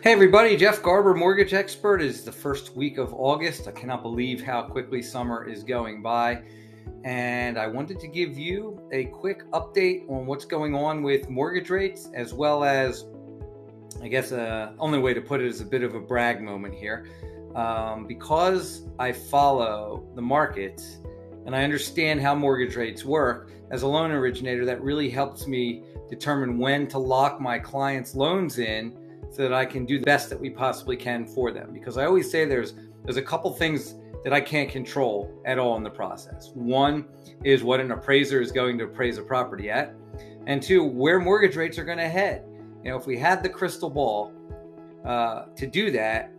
Hey everybody, Jeff Garber, mortgage expert. It is the first week of August. I cannot believe how quickly summer is going by. And I wanted to give you a quick update on what's going on with mortgage rates, as well as, I guess, only way to put it is a bit of a brag moment here. Because I follow the markets and I understand how mortgage rates work, as a loan originator, that really helps me determine when to lock my clients' loans in so that I can do the best that we possibly can for them. Because I always say there's a couple things that I can't control at all in the process. One is what an appraiser is going to appraise a property at, and two, where mortgage rates are going to head. You know, if we had the crystal ball to do that,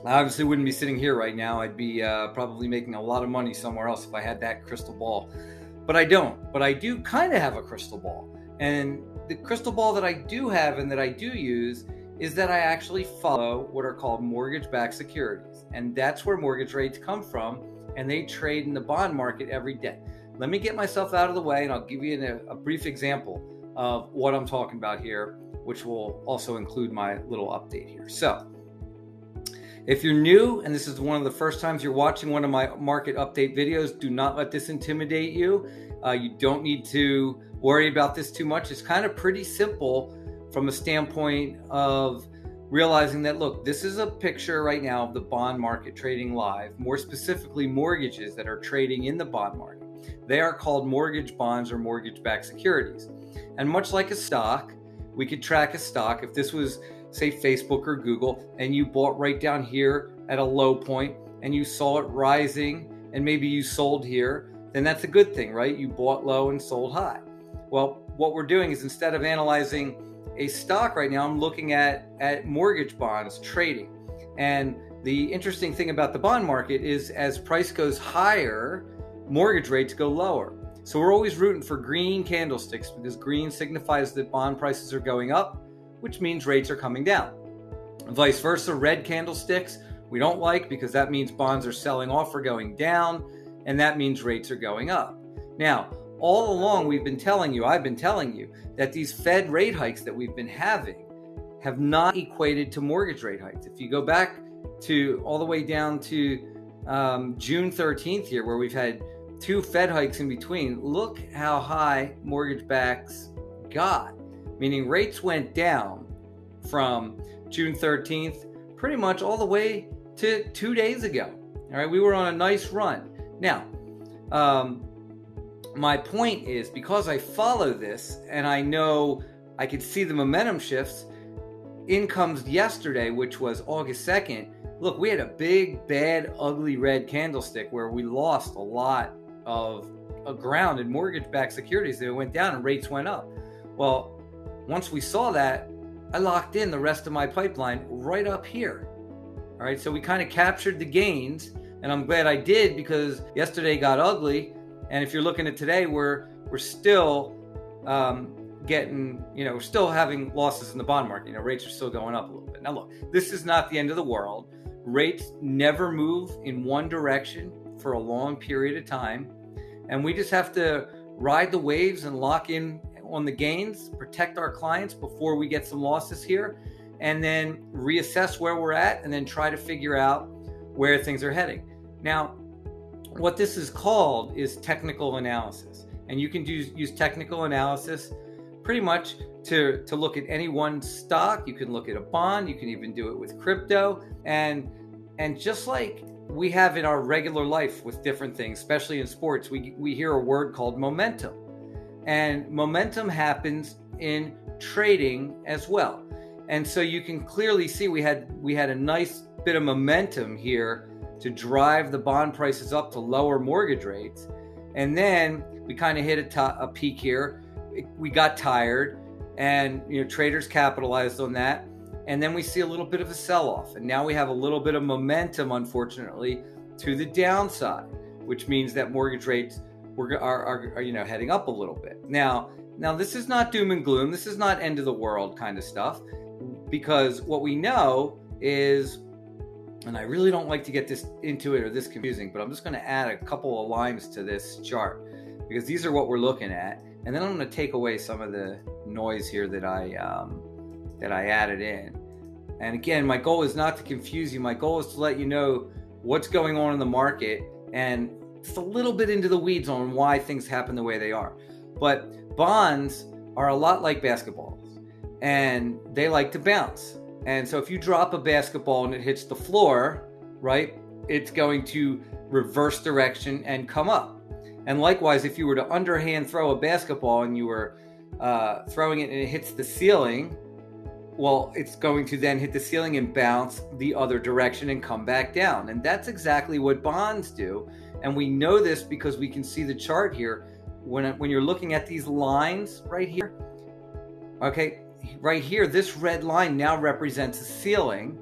I obviously wouldn't be sitting here right now. I'd be probably making a lot of money somewhere else if I had that crystal ball. But I don't. But I do kind of have a crystal ball. And the crystal ball that I do have and that I do use is that I actually follow what are called mortgage-backed securities. And that's where mortgage rates come from, and they trade in the bond market every day. Let me get myself out of the way, and I'll give you a brief example of what I'm talking about here, which will also include my little update here. So, if you're new and this is one of the first times you're watching one of my market update videos, do not let this intimidate you. You don't need to worry about this too much. It's kind of pretty simple from a standpoint of realizing that, look, this is a picture right now of the bond market trading live, more specifically mortgages that are trading in the bond market. They are called mortgage bonds or mortgage-backed securities. And much like a stock, we could track a stock. If this was, say, Facebook or Google, and you bought right down here at a low point and you saw it rising and maybe you sold here, then that's a good thing, right? You bought low and sold high. Well, what we're doing is, instead of analyzing a stock right now, I'm looking at mortgage bonds trading. And the interesting thing about the bond market is, as price goes higher, mortgage rates go lower. So we're always rooting for green candlesticks, because green signifies that bond prices are going up, which means rates are coming down. Vice versa, red candlesticks we don't like, because that means bonds are selling off or going down, and that means rates are going up. Now, all along I've been telling you that these Fed rate hikes that we've been having have not equated to mortgage rate hikes. If you go back to all the way down to June 13th here, where we've had two Fed hikes in between, look how high mortgage backs got, meaning rates went down from June 13th pretty much all the way to 2 days ago. All right, we were on a nice run. Now, my point is, because I follow this and I know I could see the momentum shifts, incomes yesterday, which was August 2nd, look, we had a big, bad, ugly red candlestick where we lost a lot of ground in mortgage-backed securities. They went down and rates went up. Well, once we saw that, I locked in the rest of my pipeline right up here. All right, so we kind of captured the gains, and I'm glad I did, because yesterday got ugly. And if you're looking at today, we're still we're still having losses in the bond market. Rates are still going up a little bit. Now, look, this is not the end of the world. Rates never move in one direction for a long period of time. And we just have to ride the waves and lock in on the gains, protect our clients before we get some losses here, and then reassess where we're at, and then try to figure out where things are heading. Now, what this is called is technical analysis. And you can use technical analysis pretty much to look at any one stock. You can look at a bond. You can even do it with crypto. And just like we have in our regular life with different things, especially in sports, we hear a word called momentum. And momentum happens in trading as well. And so you can clearly see we had a nice bit of momentum here to drive the bond prices up to lower mortgage rates. And then we kind of hit a peak here. We got tired, and traders capitalized on that. And then we see a little bit of a sell-off. And now we have a little bit of momentum, unfortunately, to the downside, which means that mortgage rates are heading up a little bit. Now this is not doom and gloom. This is not end of the world kind of stuff, because what we know is, and I really don't like to get this into it or this confusing, but I'm just going to add a couple of lines to this chart, because these are what we're looking at. And then I'm going to take away some of the noise here that I added in. And again, my goal is not to confuse you. My goal is to let you know what's going on in the market and just a little bit into the weeds on why things happen the way they are. But bonds are a lot like basketballs, and they like to bounce. And so if you drop a basketball and it hits the floor, right, it's going to reverse direction and come up. And likewise, if you were to underhand throw a basketball and you were throwing it and it hits the ceiling, well, it's going to then hit the ceiling and bounce the other direction and come back down. And that's exactly what bonds do. And we know this because we can see the chart here. When you're looking at these lines right here, okay, right here, this red line now represents a ceiling,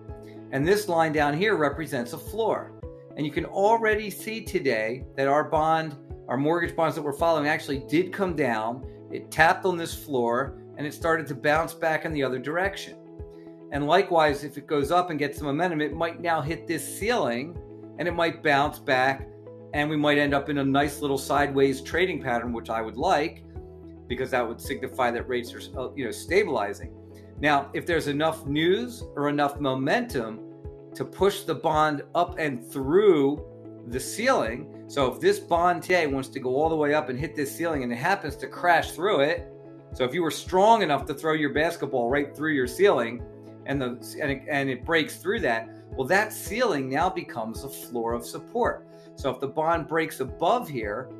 and this line down here represents a floor. And you can already see today that our mortgage bonds that we're following actually did come down. It tapped on this floor, and it started to bounce back in the other direction. And likewise, if it goes up and gets some momentum, it might now hit this ceiling, and it might bounce back, and we might end up in a nice little sideways trading pattern, which I would like, because that would signify that rates are, stabilizing. Now, if there's enough news or enough momentum to push the bond up and through the ceiling, so if this bond today wants to go all the way up and hit this ceiling and it happens to crash through it, so if you were strong enough to throw your basketball right through your ceiling and it breaks through that, well, that ceiling now becomes a floor of support. So if the bond breaks above here,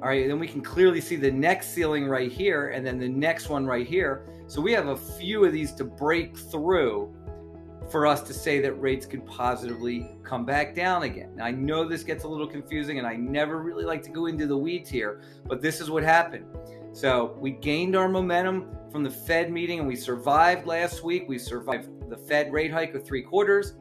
all right, then we can clearly see the next ceiling right here and then the next one right here. So we have a few of these to break through for us to say that rates could positively come back down again. Now, I know this gets a little confusing and I never really like to go into the weeds here, but this is what happened. So we gained our momentum from the Fed meeting and we survived last week. We survived the Fed rate hike of 3/4.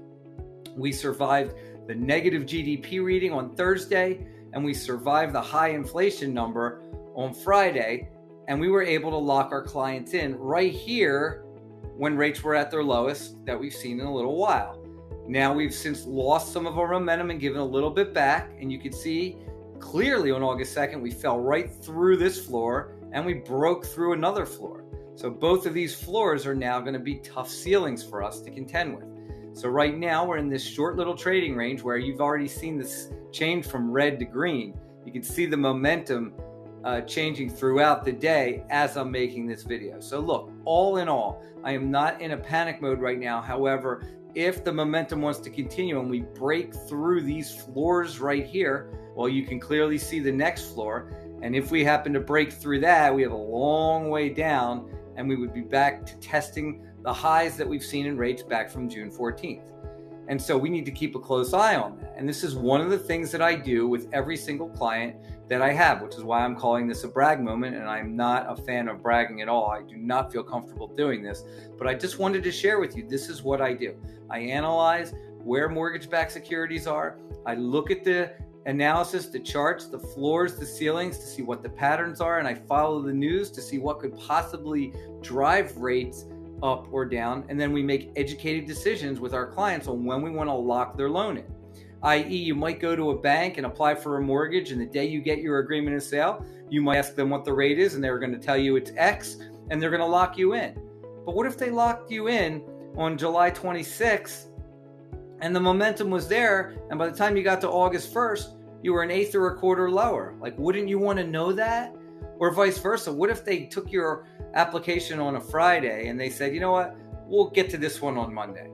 We survived the negative GDP reading on Thursday, and we survived the high inflation number on Friday, and we were able to lock our clients in right here when rates were at their lowest that we've seen in a little while. Now we've since lost some of our momentum and given a little bit back, and you can see clearly on August 2nd, we fell right through this floor and we broke through another floor. So both of these floors are now going to be tough ceilings for us to contend with. So right now we're in this short little trading range where you've already seen this change from red to green. You can see the momentum changing throughout the day as I'm making this video. So look, all in all, I am not in a panic mode right now. However, if the momentum wants to continue and we break through these floors right here, well, you can clearly see the next floor. And if we happen to break through that, we have a long way down and we would be back to testing the highs that we've seen in rates back from June 14th. And so we need to keep a close eye on that. And this is one of the things that I do with every single client that I have, which is why I'm calling this a brag moment. And I'm not a fan of bragging at all. I do not feel comfortable doing this, but I just wanted to share with you, this is what I do. I analyze where mortgage-backed securities are. I look at the analysis, the charts, the floors, the ceilings to see what the patterns are. And I follow the news to see what could possibly drive rates up or down, and then we make educated decisions with our clients on when we want to lock their loan in. I.e., you might go to a bank and apply for a mortgage, and the day you get your agreement of sale, you might ask them what the rate is, and they're going to tell you it's X, and they're going to lock you in. But what if they locked you in on July 26th, and the momentum was there, and by the time you got to August 1st, you were an eighth or a quarter lower? Like, wouldn't you want to know that? Or vice versa, what if they took your application on a Friday and they said, you know what, we'll get to this one on Monday.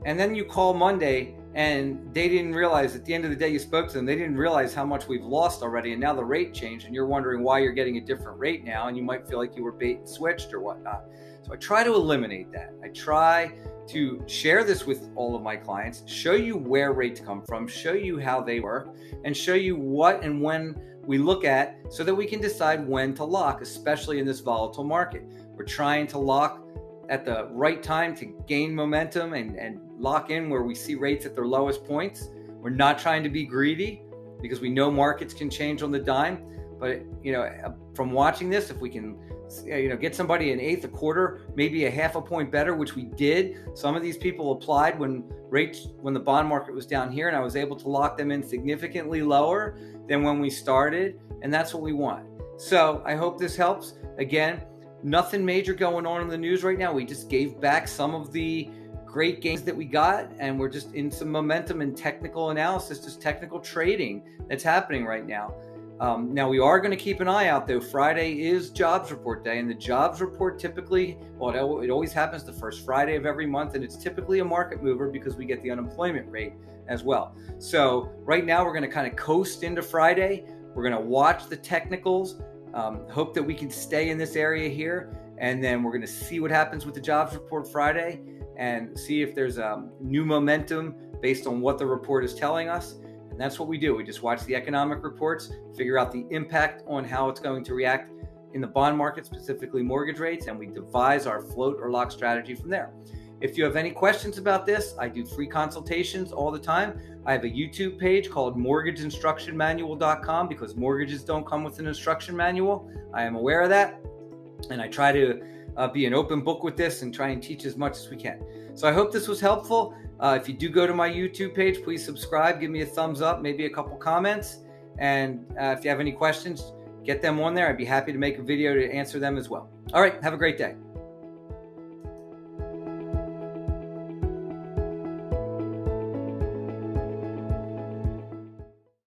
And then you call Monday and they didn't realize at the end of the day you spoke to them, they didn't realize how much we've lost already. And now the rate changed and you're wondering why you're getting a different rate now. And you might feel like you were bait and switched or whatnot. So I try to eliminate that. I try to share this with all of my clients, show you where rates come from, show you how they work, and show you what and when we look at so that we can decide when to lock, especially in this volatile market. We're trying to lock at the right time to gain momentum and lock in where we see rates at their lowest points. We're not trying to be greedy because we know markets can change on the dime. But, from watching this, if we can, get somebody an eighth, a quarter, maybe a half a point better, which we did. Some of these people applied when the bond market was down here, and I was able to lock them in significantly lower than when we started. And that's what we want. So I hope this helps. Again, nothing major going on in the news right now. We just gave back some of the great gains that we got, and we're just in some momentum and technical analysis, just technical trading that's happening right now. Now we are going to keep an eye out though. Friday is jobs report day, and the jobs report typically, well, it always happens the first Friday of every month, and it's typically a market mover because we get the unemployment rate as well. So right now we're going to kind of coast into Friday. We're going to watch the technicals, hope that we can stay in this area here, and then we're going to see what happens with the jobs report Friday and see if there's new momentum based on what the report is telling us. And that's what we do. We just watch the economic reports, figure out the impact on how it's going to react in the bond market, specifically mortgage rates, and we devise our float or lock strategy from there. If you have any questions about this, I do free consultations all the time. I have a YouTube page called mortgageinstructionmanual.com because mortgages don't come with an instruction manual. I am aware of that, and I try to be an open book with this and try and teach as much as we can. So I hope this was helpful. If you do go to my YouTube page, please subscribe, give me a thumbs up, maybe a couple comments. And if you have any questions, get them on there. I'd be happy to make a video to answer them as well. All right, have a great day.